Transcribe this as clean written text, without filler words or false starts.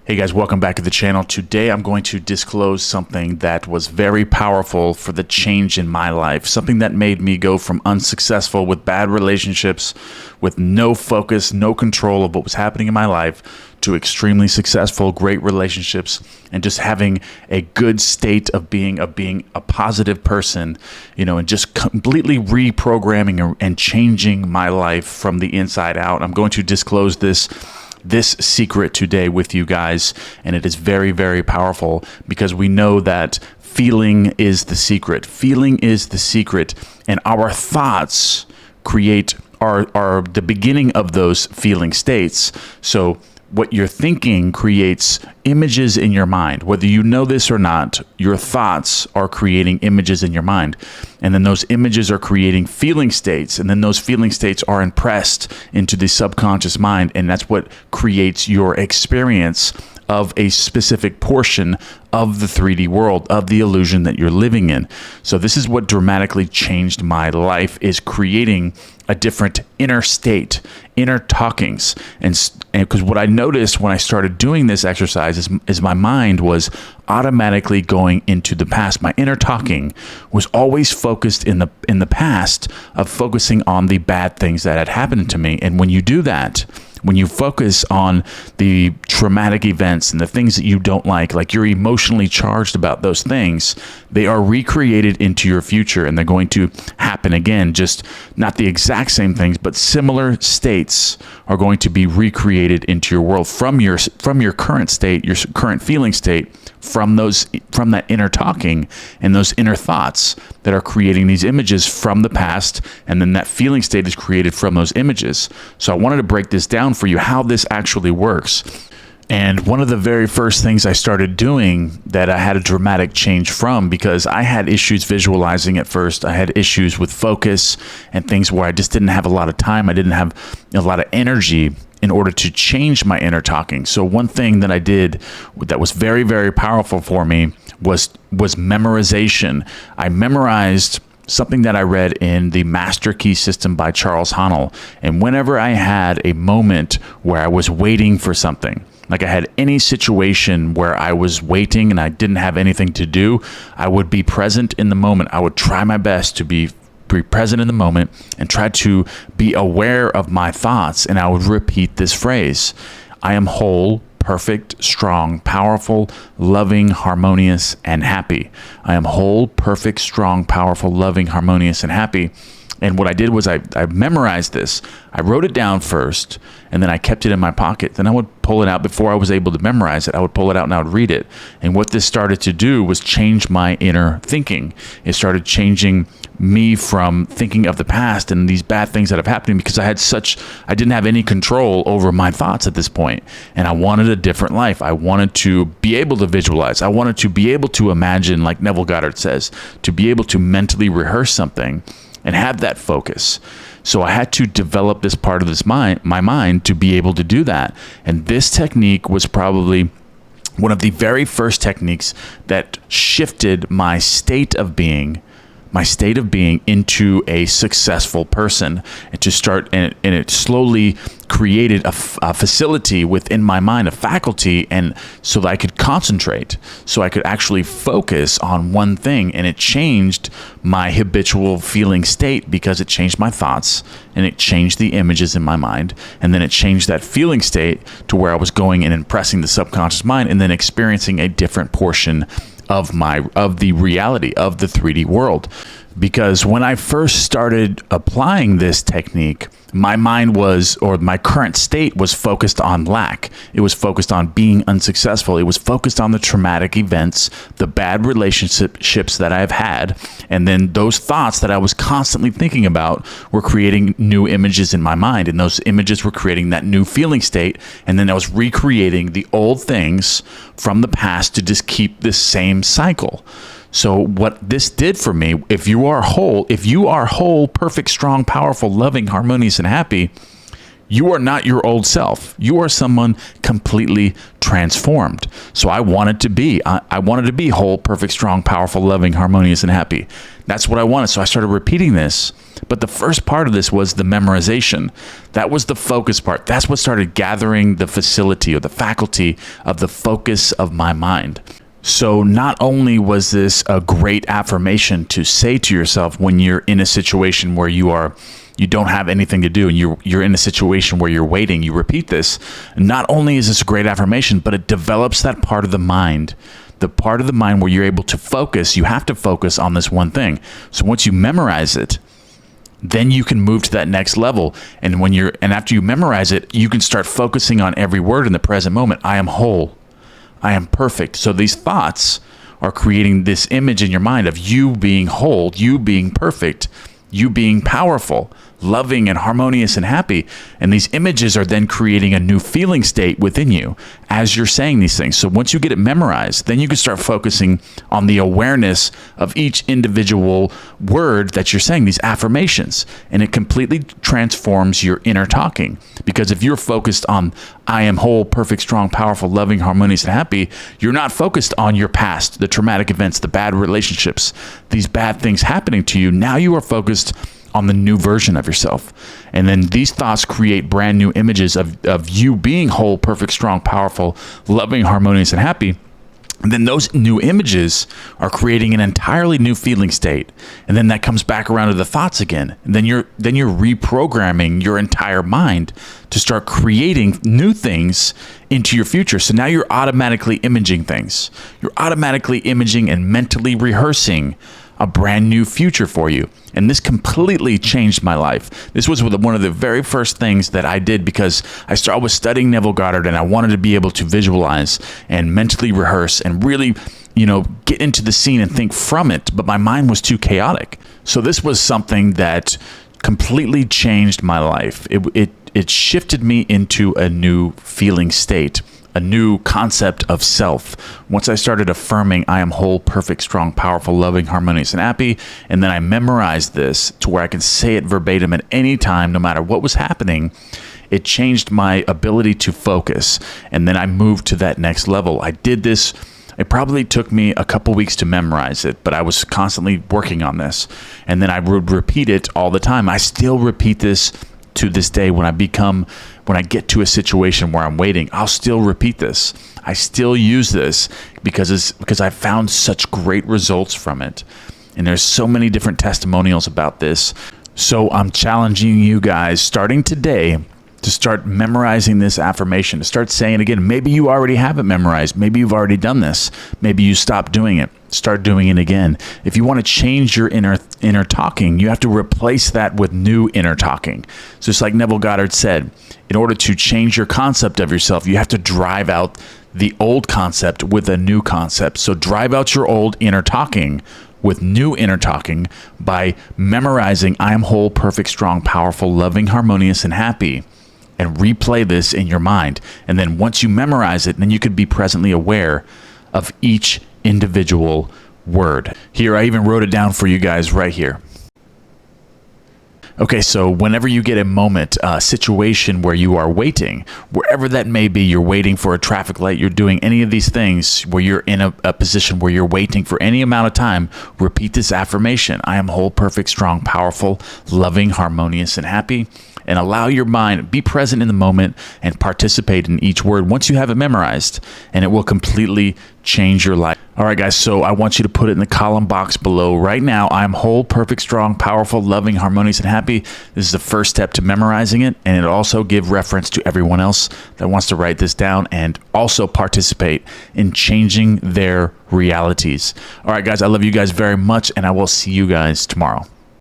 Hey guys, welcome back to the channel. Today I'm going to disclose something that was very powerful for the change in my life. Something that made me go from unsuccessful with bad relationships, with no focus, no control of what was happening in my life, to extremely successful, great relationships, and just having a good state of being a positive person, and just completely reprogramming and changing my life from the inside out. I'm going to disclose this secret today with you guys, and it is very, very powerful because we know that feeling is the secret. Feeling is the secret, and our thoughts are the beginning of those feeling states. So what you're thinking creates images in your mind. Whether you know this or not, your thoughts are creating images in your mind. And then those images are creating feeling states. And then those feeling states are impressed into the subconscious mind. And that's what creates your experience of a specific portion of the 3D world, of the illusion that you're living in. So this is what dramatically changed my life, is creating a different inner state, inner talkings. And because what I noticed when I started doing this exercise is my mind was automatically going into the past. My inner talking was always focused in the past, of focusing on the bad things that had happened to me. And when you do that, when you focus on the traumatic events and the things that you don't like you're emotionally charged about those things, they are recreated into your future, and they're going to happen again. Just not the exact same things, but similar states are going to be recreated into your world from your current state, your current feeling state, from that inner talking and those inner thoughts that are creating these images from the past, and then that feeling state is created from those images. So I wanted to break this down for you, how this actually works. And one of the very first things I started doing that I had a dramatic change from, because I had issues visualizing at first. I had issues with focus and things where I just didn't have a lot of time. I didn't have a lot of energy in order to change my inner talking. So one thing that I did that was very, very powerful for me was memorization. I memorized something that I read in the Master Key System by Charles Haanel. And whenever I had a moment where I was waiting for something, like I had any situation where I was waiting and I didn't have anything to do, I would be present in the moment. I would try my best to be present in the moment and try to be aware of my thoughts. And I would repeat this phrase: I am whole, perfect, strong, powerful, loving, harmonious, and happy. I am whole, perfect, strong, powerful, loving, harmonious, and happy. And what I did was I memorized this. I wrote it down first, and then I kept it in my pocket. Then I would pull it out. Before I was able to memorize it, I would pull it out and I would read it. And what this started to do was change my inner thinking. It started changing me from thinking of the past and these bad things that have happened, because I didn't have any control over my thoughts at this point. And I wanted a different life. I wanted to be able to visualize. I wanted to be able to imagine, like Neville Goddard says, to be able to mentally rehearse something and have that focus. So I had to develop this part of my mind to be able to do that. And this technique was probably one of the very first techniques that shifted my state of being into a successful person, and it slowly created a facility within my mind, a faculty, and so that I could concentrate, so I could actually focus on one thing. And it changed my habitual feeling state, because it changed my thoughts and it changed the images in my mind, and then it changed that feeling state to where I was going and impressing the subconscious mind, and then experiencing a different portion of the reality of the 3D world. Because when I first started applying this technique, my mind my current state was focused on lack. It was focused on being unsuccessful. It was focused on the traumatic events, the bad relationships that I've had. And then those thoughts that I was constantly thinking about were creating new images in my mind. And those images were creating that new feeling state. And then I was recreating the old things from the past to just keep this same cycle. So what this did for me, if you are whole, perfect, strong, powerful, loving, harmonious, and happy, You are not your old self. You are someone completely transformed. So I wanted to be. I wanted to be whole, perfect, strong, powerful, loving, harmonious, and happy. That's what I wanted. So I started repeating this. But the first part of this was the memorization. That was the focus part. That's what started gathering the facility or the faculty of the focus of my mind. So not only was this a great affirmation to say to yourself when you're in a situation where you don't have anything to do and you're in a situation where you're waiting, you repeat this. Not only is this a great affirmation, but it develops that part of the mind. The part of the mind where you're able to focus, you have to focus on this one thing. So once you memorize it, then you can move to that next level. And after you memorize it, you can start focusing on every word in the present moment. I am whole. I am perfect. So these thoughts are creating this image in your mind of you being whole, you being perfect, you being powerful, loving and harmonious and happy. And these images are then creating a new feeling state within you as you're saying these things. So once you get it memorized, then you can start focusing on the awareness of each individual word that you're saying, these affirmations. And it completely transforms your inner talking. Because if you're focused on I am whole, perfect, strong, powerful, loving, harmonious, and happy, you're not focused on your past, the traumatic events, the bad relationships, these bad things happening to you. Now you are focused on the new version of yourself. And then these thoughts create brand new images of you being whole, perfect, strong, powerful, loving, harmonious, and happy. And then those new images are creating an entirely new feeling state. And then that comes back around to the thoughts again. And then you're reprogramming your entire mind to start creating new things into your future. So now you're automatically imaging things. You're automatically imaging and mentally rehearsing a brand new future for you. And this completely changed my life. This was one of the very first things that I did because I was studying Neville Goddard and I wanted to be able to visualize and mentally rehearse and really, get into the scene and think from it. But my mind was too chaotic. So this was something that completely changed my life. It shifted me into a new feeling state, a new concept of self. Once I started affirming I am whole, perfect, strong, powerful, loving, harmonious, and happy, and then I memorized this to where I can say it verbatim at any time, no matter what was happening, it changed my ability to focus. And then I moved to that next level. I did this. It probably took me a couple weeks to memorize it, but I was constantly working on this. And then I would repeat it all the time. I still repeat this to this day. When I get to a situation where I'm waiting, I'll still repeat this. I still use this because I found such great results from it. And there's so many different testimonials about this. So I'm challenging you guys starting today to start memorizing this affirmation, to start saying it again. Maybe you already have it memorized. Maybe you've already done this. Maybe you stopped doing it. Start doing it again. If you want to change your inner talking, you have to replace that with new inner talking. So just like Neville Goddard said, in order to change your concept of yourself, you have to drive out the old concept with a new concept. So drive out your old inner talking with new inner talking by memorizing I am whole, perfect, strong, powerful, loving, harmonious, and happy. And replay this in your mind. And then once you memorize it, then you could be presently aware of each individual word. Here, I even wrote it down for you guys right here. Okay, so whenever you get a moment, a situation where you are waiting, wherever that may be, you're waiting for a traffic light, you're doing any of these things where you're in a position where you're waiting for any amount of time, repeat this affirmation. I am whole, perfect, strong, powerful, loving, harmonious, and happy. And allow your mind, be present in the moment and participate in each word once you have it memorized, and it will completely change your life. All right, guys, so I want you to put it in the column box below right now. I'm whole, perfect, strong, powerful, loving, harmonious, and happy. This is the first step to memorizing it, and it'll also give reference to everyone else that wants to write this down and also participate in changing their realities. All right, guys, I love you guys very much, and I will see you guys tomorrow.